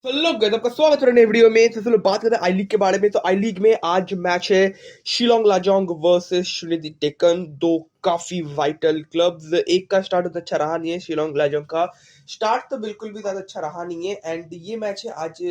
तो लोग आपका स्वागत है नए वीडियो में। तो चलो बात करते हैं आई लीग के बारे में। तो आई लीग में आज मैच है शिलोंग लाजोंग वर्सेस शुनिदी टेकन, दो काफी वाइटल क्लब्स। एक का स्टार्ट उतना अच्छा रहा नहीं है, शिलोंग लाजोंग का स्टार्ट तो बिल्कुल भी ज्यादा अच्छा रहा नहीं है। एंड ये मैच है आज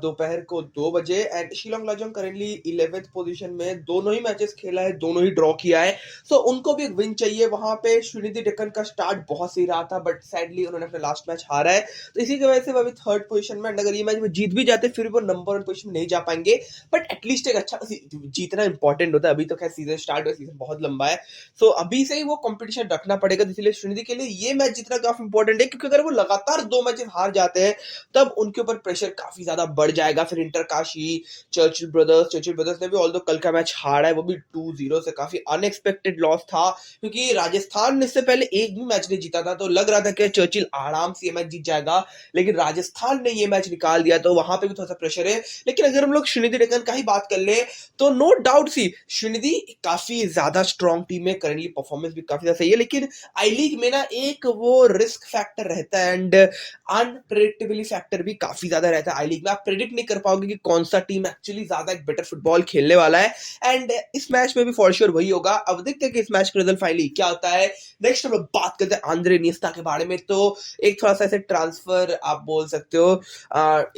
दोपहर को 2 बजे। And Shillong Lajong currently 11th position में, दोनों ही मैचेस खेला है, दोनों ही ड्रॉ किया है। सो उनको भी एक विन चाहिए। वहां पे शुनिदी टेकन का स्टार्ट बहुत सही रहा था, बट सैडली उन्होंने अपना लास्ट मैच हारा है, तो इसी की वजह से वो अभी थर्ड पोजीशन में। अगर ये मैच में जीत भी जाते फिर वो नंबर 1 पोजीशन में नहीं जा पाएंगे, बट एटलीस्ट एक अच्छा जीतना इंपॉर्टेंट होता है। अभी तो खैर सीजन स्टार्ट हुआ, सीजन बहुत लंबा है, सो अभी से ही वो कंपटीशन रखना पड़ेगा। इसलिए श्रीनिधि के लिए ये मैच जीतना काफी इंपॉर्टेंट है, क्योंकि अगर वो लगातार 2 मैचेस हार जाते हैं तब उनके ऊपर प्रेशर काफी ज्यादा बढ़ जाएगा। फिर इंटरकाशी, चर्चिल ब्रदर्स ने भी ऑल्दो कल का मैच हारा है, वो भी 2-0 से काफी अनएक्सपेक्टेड लॉस था, क्योंकि राजस्थान ने इससे पहले एक भी मैच नहीं जीता था, तो लग रहा था कि चर्चिल आराम से ये मैच जीत जाएगा, लेकिन राजस्थान ने ये मैच निकाल दिया, तो वहां पे भी थोड़ा सा प्रेशर है। लेकिन अगर हम लोग श्रीनिधि टेकन का ही बात कर ले तो नो डाउट सी श्रीनिधि काफी ज्यादा स्ट्रॉन्ग टीम है, करेंटली परफॉर्मेंस भी काफी ज्यादा सही है, लेकिन आई लीग में ना एक वो रिस्क फैक्टर रहता है एंड अनप्रेडिक्टेबिलिटी फैक्टर भी काफी ज्यादा रहता है। आई लीग में आप प्रेडिक्ट नहीं कर पाओगे कि कौन सा टीम एक्चुअली ज्यादा एक बेटर फुटबॉल खेलने वाला है, एंड इस मैच में भी फॉर श्योर वही होगा। अब देखते हैं कि इस मैच का रिजल्ट फाइनली क्या होता है। नेक्स्ट हम लोग बात करते हैं आंद्रे इनिएस्टा के बारे में। तो एक थोड़ा सा ऐसे ट्रांसफर आप बोल सकते हो,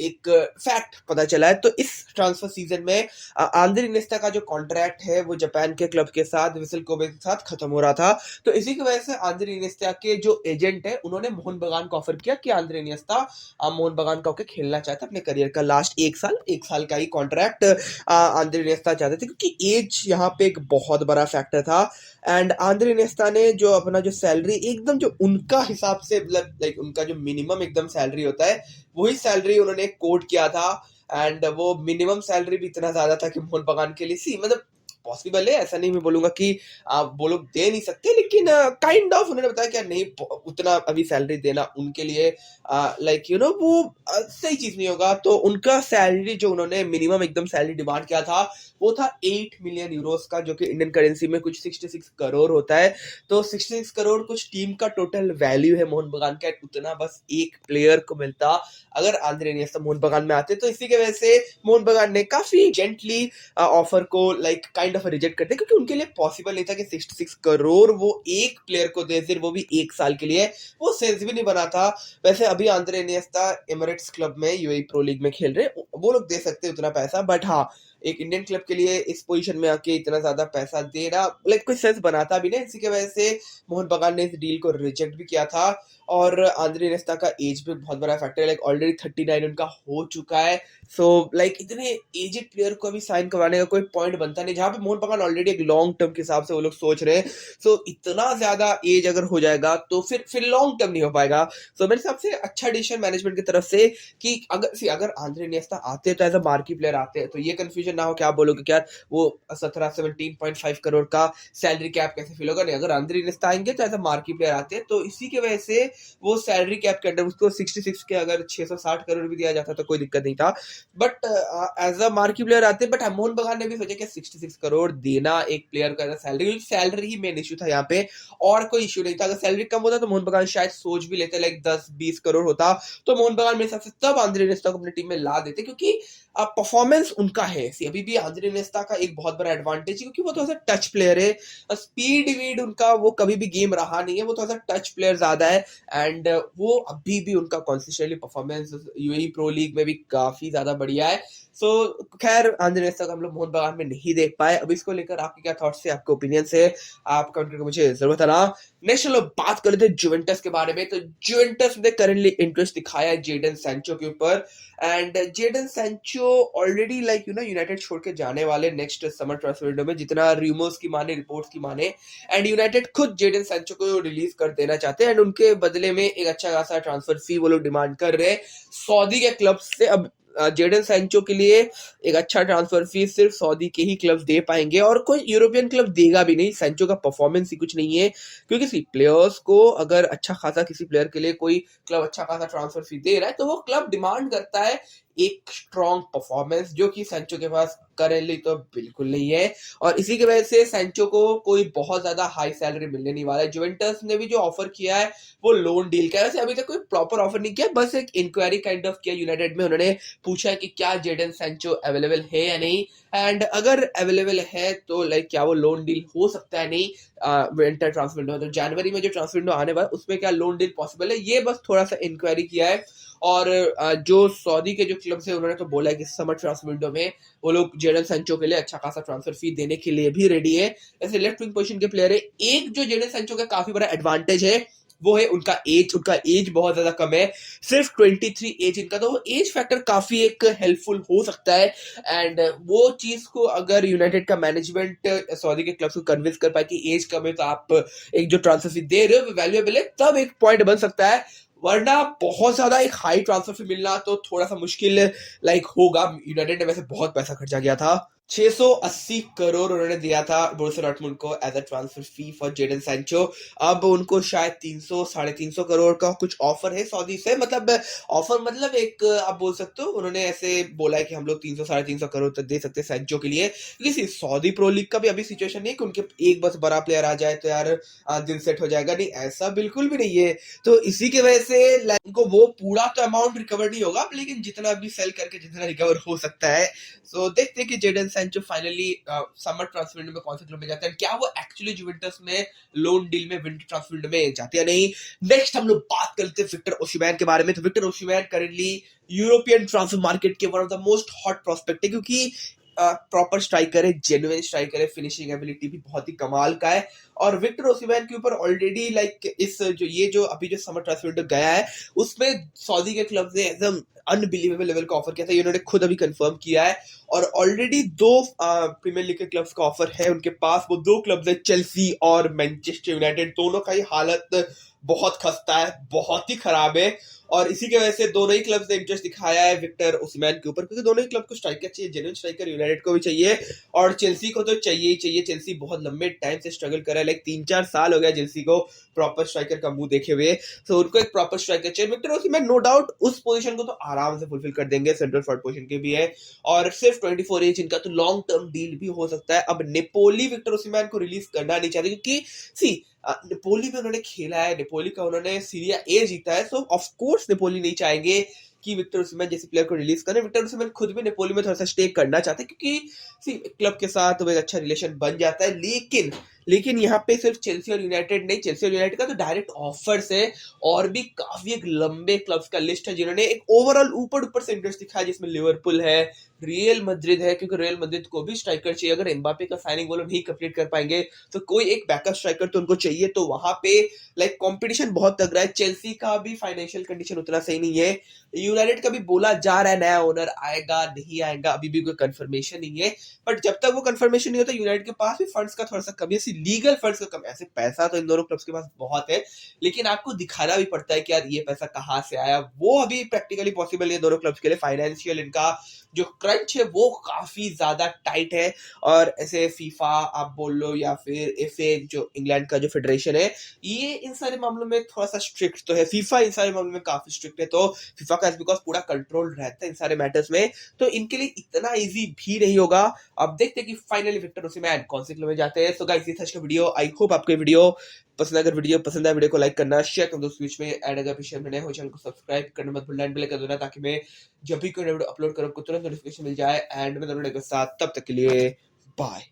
एक फैक्ट पता चला है। तो इस ट्रांसफर सीजन में आंद्रे इनिएस्टा का जो कॉन्ट्रैक्ट है वो जापान के क्लब के साथ, विसल कोबे के साथ खत्म हो रहा था, तो इसी की वजह से आंद्रे इनिएस्टा के जो एजेंट है उन्होंने मोहन बगान को ऑफर किया कि आंद्रे इनिएस्टा मोहन बगान का होकर खेलना चाहता है अपने करियर का लास्ट 1 साल का ही कॉन्ट्रैक्ट आंद्रे इनिएस्टा चाहते थे, क्योंकि एज यहाँ पे एक बहुत बड़ा फैक्टर था। एंड आंद्रे इनिएस्टा ने जो अपना जो सैलरी एकदम जो उनका हिसाब से मतलब लाइक उनका जो मिनिमम एकदम सैलरी होता है वही सैलरी उन्होंने कोट किया था। एंड वो मिनिमम सैलरी भी इतना ज्यादा था कि मोहन बगान के लिए सी मतलब पॉसिबल है, ऐसा नहीं मैं बोलूंगा कि वो लोग दे नहीं सकते, लेकिन काइंड ऑफ उन्होंने बताया कि नहीं उतना अभी सैलरी देना उनके लिए लाइक वो सही चीज नहीं होगा। तो उनका सैलरी जो उन्होंने मिनिमम एकदम सैलरी डिमांड किया था वो था 8 मिलियन यूरोस का, जो कि इंडियन करेंसी में कुछ 66 करोड़ होता है। तो 66 करोड़ कुछ टीम का टोटल वैल्यू है मोहन बगान का, उतना बस एक प्लेयर को मिलता अगर आंद्रे इनिएस्टा मोहन बगान में आते। तो इसी की वजह से मोहन बगान ने काफी जेंटली ऑफर को लाइक काइंड ऑफ रिजेक्ट करते, क्योंकि उनके लिए पॉसिबल नहीं था कि 66 करोड़ वो एक प्लेयर को दे, सिर्फ वो भी 1 साल के लिए, वो सेंस भी नहीं बना था। वैसे अभी आंद्रे इनिएस्टा एमिरेट्स क्लब में यूएई प्रो लीग में खेल रहे, वो लोग दे सकते उतना पैसा, बट हाँ एक इंडियन क्लब के लिए इस पोजीशन में आके इतना ज्यादा पैसा देना लाइक कोई सेंस बनाता भी नहीं। इसी की वजह से मोहन बगान ने इस डील को रिजेक्ट भी किया था। और आंद्रे इनिएस्टा का एज भी बहुत बड़ा फैक्टर है, लाइक ऑलरेडी 39 उनका हो चुका है। सो लाइक इतने एजेड प्लेयर को अभी साइन करवाने का कोई पॉइंट बनता नहीं, जहां पे मोहन बगान ऑलरेडी एक लॉन्ग टर्म के हिसाब से वो लोग सोच रहे हैं। सो इतना ज्यादा एज अगर हो जाएगा तो फिर लॉन्ग टर्म नहीं हो पाएगा। सो मेरे हिसाब से अच्छा डिसीजन मैनेजमेंट की तरफ से कि अगर आंद्रे इनिएस्टा आते हैं तो एज अ मार्की प्लेयर आते हैं, तो ये कंफ्यूजन ना हो क्या बोलोगे क्या वो 17-17.5 करोड़ का सैलरी कैप कैसे फिल होगा। नहीं, अगर आंद्रे इनिएस्टा आएंगे तो एज अ मार्की प्लेयर आते हैं, तो इसी की वजह से वो सैलरी कैप के अंडर उसको 66 के अगर 660 करोड़ भी दिया जाता तो कोई दिक्कत नहीं था, but as a marquee player आते। बट मोहन बगान ने भी सोचा कि 66 करोड़ देना एक प्लेयर का सैलरी, सैलरी ही मेन इशू था यहाँ पे, और कोई इशू नहीं था। अगर सैलरी कम होता तो मोहन बगान शायद सोच भी लेते, लाइक 10-20 करोड़ होता तो मोहन बगान मेरे हिसाब से तब आंद्रे इनिएस्टा को अपनी टीम में ला देते, क्योंकि परफॉर्मेंस उनका है। अभी भी आंद्रे इनिएस्टा का एक बहुत बड़ा एडवांटेज है, क्योंकि वो थोड़ा सा टच प्लेयर है, स्पीड वीड उनका वो कभी भी गेम रहा नहीं है, वो थोड़ा सा टच प्लेयर ज्यादा है। एंड वो अभी भी उनका consistently performance UAE pro league में भी काफी ज्यादा बढ़िया है। सो खैर आंद्रे इनिएस्टा को हम लोग मोहन बगान में नहीं देख पाए। अब इसको लेकर आपके क्या थॉट्स है, आपके ओपिनियन है, आप कमेंट करके मुझे जरूर बताना। नेक्स्ट लोग बात कर लेते हैं जुवेंटस के बारे में। तो जुवेंटस ने करंटली इंटरेस्ट दिखाया है जेडन सैंचो के ऊपर, and Jadon Sancho already like United छोड़ के जाने वाले नेक्स्ट समर ट्रांसफर विंडो में, जितना रूमर्स की माने, रिपोर्ट्स की माने, एंड यूनाइटेड खुद जेडन सैंचो को रिलीज कर देना चाहते हैं, एंड उनके बदले में एक अच्छा खासा ट्रांसफर फी वो लोग डिमांड कर रहे हैं सऊदी के क्लब से। अब जेडन सैंचो के लिए एक अच्छा ट्रांसफर फीस सिर्फ सऊदी के ही क्लब दे पाएंगे, और कोई यूरोपियन क्लब देगा भी नहीं। सैंचो का परफॉर्मेंस ही कुछ नहीं है, क्योंकि प्लेयर्स को अगर अच्छा खासा किसी प्लेयर के लिए कोई क्लब अच्छा खासा ट्रांसफर फी दे रहा है तो वो क्लब डिमांड करता है एक स्ट्रॉन्ग परफॉर्मेंस जो कि सैंचो के पास करेंटली तो बिल्कुल नहीं है, और इसी की वजह से सैंचो को कोई बहुत ज्यादा हाई सैलरी मिलने नहीं वाला है। जुवेंटस ने भी जो ऑफर किया है वो लोन डील का है, वैसे अभी तक कोई प्रॉपर ऑफर नहीं किया, बस एक इंक्वायरी काइंड ऑफ किया यूनाइटेड में। उन्होंने पूछा है कि क्या जेडन सैंचो अवेलेबल है या नहीं, एंड अगर अवेलेबल है तो लाइक क्या वो लोन डील हो सकता है नहीं विंटर ट्रांसफर विंडो, तो जनवरी में जो ट्रांसफर विंडो आने वाला उसमें क्या लोन डील पॉसिबल है, ये बस थोड़ा सा इंक्वायरी किया है। और जो सऊदी के जो क्लब्स है उन्होंने तो बोला है कि समर ट्रांसफर विंडो में वो लोग जेडन सैंचो के लिए अच्छा खासा ट्रांसफर फी देने के लिए भी रेडी है। ऐसे लेफ्ट विंग पोजीशन के प्लेयर है। एक जो जेडन सैंचो का काफी बड़ा एडवांटेज है वो है उनका एज बहुत ज्यादा कम है, सिर्फ 23 एज इनका, तो वो एज फैक्टर काफी एक हेल्पफुल हो सकता है। एंड वो चीज को अगर यूनाइटेड का मैनेजमेंट सऊदी के क्लब्स को कन्विंस कर पाए कि एज कम है तो आप एक जो ट्रांसफर फी दे रहे हो वैल्यूएबल है, तब एक पॉइंट बन सकता है। वरना बहुत ज्यादा एक हाई ट्रांसफर फी मिलना तो थोड़ा सा मुश्किल लाइक होगा। यूनाइटेड ने वैसे बहुत पैसा खर्चा किया था, 680 करोड़ उन्होंने दिया था बोरुसिया डॉर्टमुंड को as a transfer fee for Jadon Sancho. अब उनको शायद 300 350 करोड़ का कुछ ऑफर है सऊदी से, मतलब ऑफर मतलब एक आप बोल सकते हो उन्होंने ऐसे बोला है कि हम लोग 300 350 करोड़ तक दे सकते हैं सैंचो के लिए, क्योंकि सऊदी प्रो लीग का भी अभी सिचुएशन नहीं है कि उनके एक बस बड़ा प्लेयर आ जाए तो यार दिन सेट हो जाएगा, नहीं ऐसा बिल्कुल भी नहीं है। तो इसी की वजह से उनको वो पूरा तो अमाउंट रिकवर नहीं होगा, लेकिन जितना भी सेल करके जितना रिकवर हो सकता है। सो देखते हैं कि Jadon Sancho finally summer transfer window में कौन से क्लब में जाते हैं, क्या वो एक्चुअली जुवेंटस में लोन डील में विंटर ट्रांसफर विंडो में जाते हैं या नहीं। नेक्स्ट हम लोग बात करते हैं विक्टर ओसिमैन के बारे में। तो Victor Osimhen currently European transfer market के one of the most hot prospect है, क्योंकि प्रॉपर स्ट्राइकर है, जेन्युइन स्ट्राइकर है, फिनिशिंग एबिलिटी भी बहुत ही कमाल का है। और विक्टर ओसिमैन के ऊपर ऑलरेडी लाइक इस जो अभी जो समर ट्रांसफर विंडो गया है उसमें सऊदी के क्लब ने एकदम अनबिलीवेबल लेवल का ऑफर किया था, इन्होंने खुद अभी कंफर्म किया है। और ऑलरेडी दो प्रीमियर लीग के क्लब्स का ऑफर है उनके पास, वो दो क्लब्स है चेल्सी और मैनचेस्टर यूनाइटेड। दोनों का ही हालत बहुत खस्ता है, बहुत ही खराब है, और इसी की वजह से दोनों ही क्लब्स ने इंटरेस्ट दिखाया है विक्टर ओसिमैन के ऊपर, क्योंकि दोनों ही क्लब को स्ट्राइकर चाहिए, जेन्युइन स्ट्राइकर यूनाइटेड को भी चाहिए और चेल्सी को तो चाहिए ही चाहिए। चेल्सी बहुत लंबे टाइम से स्ट्रगल कर रहा है, लाइक 3-4 साल हो गया चेल्सी को प्रॉपर स्ट्राइकर का मुंह देखे हुए, तो उनको एक प्रॉपर स्ट्राइकर चाहिए। विक्टर ओसिमैन नो डाउट उस पोजीशन को तो आराम से फुलफिल कर देंगे, सेंट्रल फॉरवर्ड पोजीशन के भी है, और सिर्फ 24 एज इनका, तो लॉन्ग टर्म डील भी हो सकता है। अब नेपोली विक्टर ओसिमैन को रिलीज करना नहीं चाहते, क्योंकि सी नेपोली में उन्होंने खेला है, नेपोली का उन्होंने सीरिया ए जीता है, सो ऑफ कोर्स नेपोली नहीं चाहेंगे कि विक्टर ओसिमैन जैसे प्लेयर को रिलीज करें। विक्टर ओसिमैन खुद भी नेपोली में थोड़ा सा स्टे करना चाहते हैं, क्योंकि सी क्लब के साथ वो एक अच्छा रिलेशन बन जाता है। लेकिन यहाँ पे सिर्फ चेल्सी और यूनाइटेड नहीं, चेल्सी और यूनाइटेड का तो डायरेक्ट ऑफर्स है, और भी काफी एक लंबे क्लब्स का लिस्ट है जिन्होंने एक ओवरऑल ऊपर से इंटरेस्ट दिखाया, जिसमें लिवरपूल है, रियल मैड्रिड है, क्योंकि रियल मैड्रिड को भी स्ट्राइकर चाहिए। अगर एम्बापे का साइनिंग वो लोग नहीं कंप्लीट कर पाएंगे तो कोई एक बैकअप स्ट्राइकर तो उनको चाहिए, तो वहां पे लाइक कंपटीशन बहुत तगड़ा है। चेल्सी का भी फाइनेंशियल कंडीशन उतना सही नहीं है, यूनाइटेड का भी बोला जा रहा है नया ओनर आएगा नहीं आएगा, अभी भी कोई कंफर्मेशन नहीं है, बट जब तक वो कंफर्मेशन नहीं होता यूनाइटेड के पास भी फंड्स का थोड़ा सा कमी है, लीगल फंड्स का कम। ऐसे पैसा तो इन दोनों क्लब्स के पास बहुत है, लेकिन आपको दिखाना भी पड़ता है कि यार ये पैसा कहाँ से आया, वो अभी प्रैक्टिकली पॉसिबल है दोनों क्लब्स के लिए। फाइनेंशियल इनका जो क्रंच है वो काफी ज्यादा टाइट है, और ऐसे फीफा आप बोल लो या फिर एफए जो इंग्लैंड का जो फेडरेशन है, ये इन सारे मामलों में थोड़ा सा स्ट्रिक्ट तो है, फीफा इन सारे मामलों में काफी स्ट्रिक्ट है, तो फीफा का बिकॉज पूरा कंट्रोल रहता है इन सारे मैटर्स में, तो इनके लिए इतना इजी भी नहीं होगा। अब देखते हैं कि फाइनली विक्टर ओसिमैन कौन से क्लब में जाते हैं। सो गाइस ये था आज का वीडियो, आई होप आपको ये वीडियो पसंद, अगर वीडियो पसंद आए वीडियो को लाइक करना, शेयर करना दोस्तों बीच में, एंड अगर पिछले नए हो चैनल को सब्सक्राइब करना मत भूलना, बेल आइकन दबाना, ताकि मैं जब भी कोई वीडियो अपलोड करूं आपको तुरंत नोटिफिकेशन मिल जाए। एंड मैं दोनों के साथ, तब तक के लिए बाय।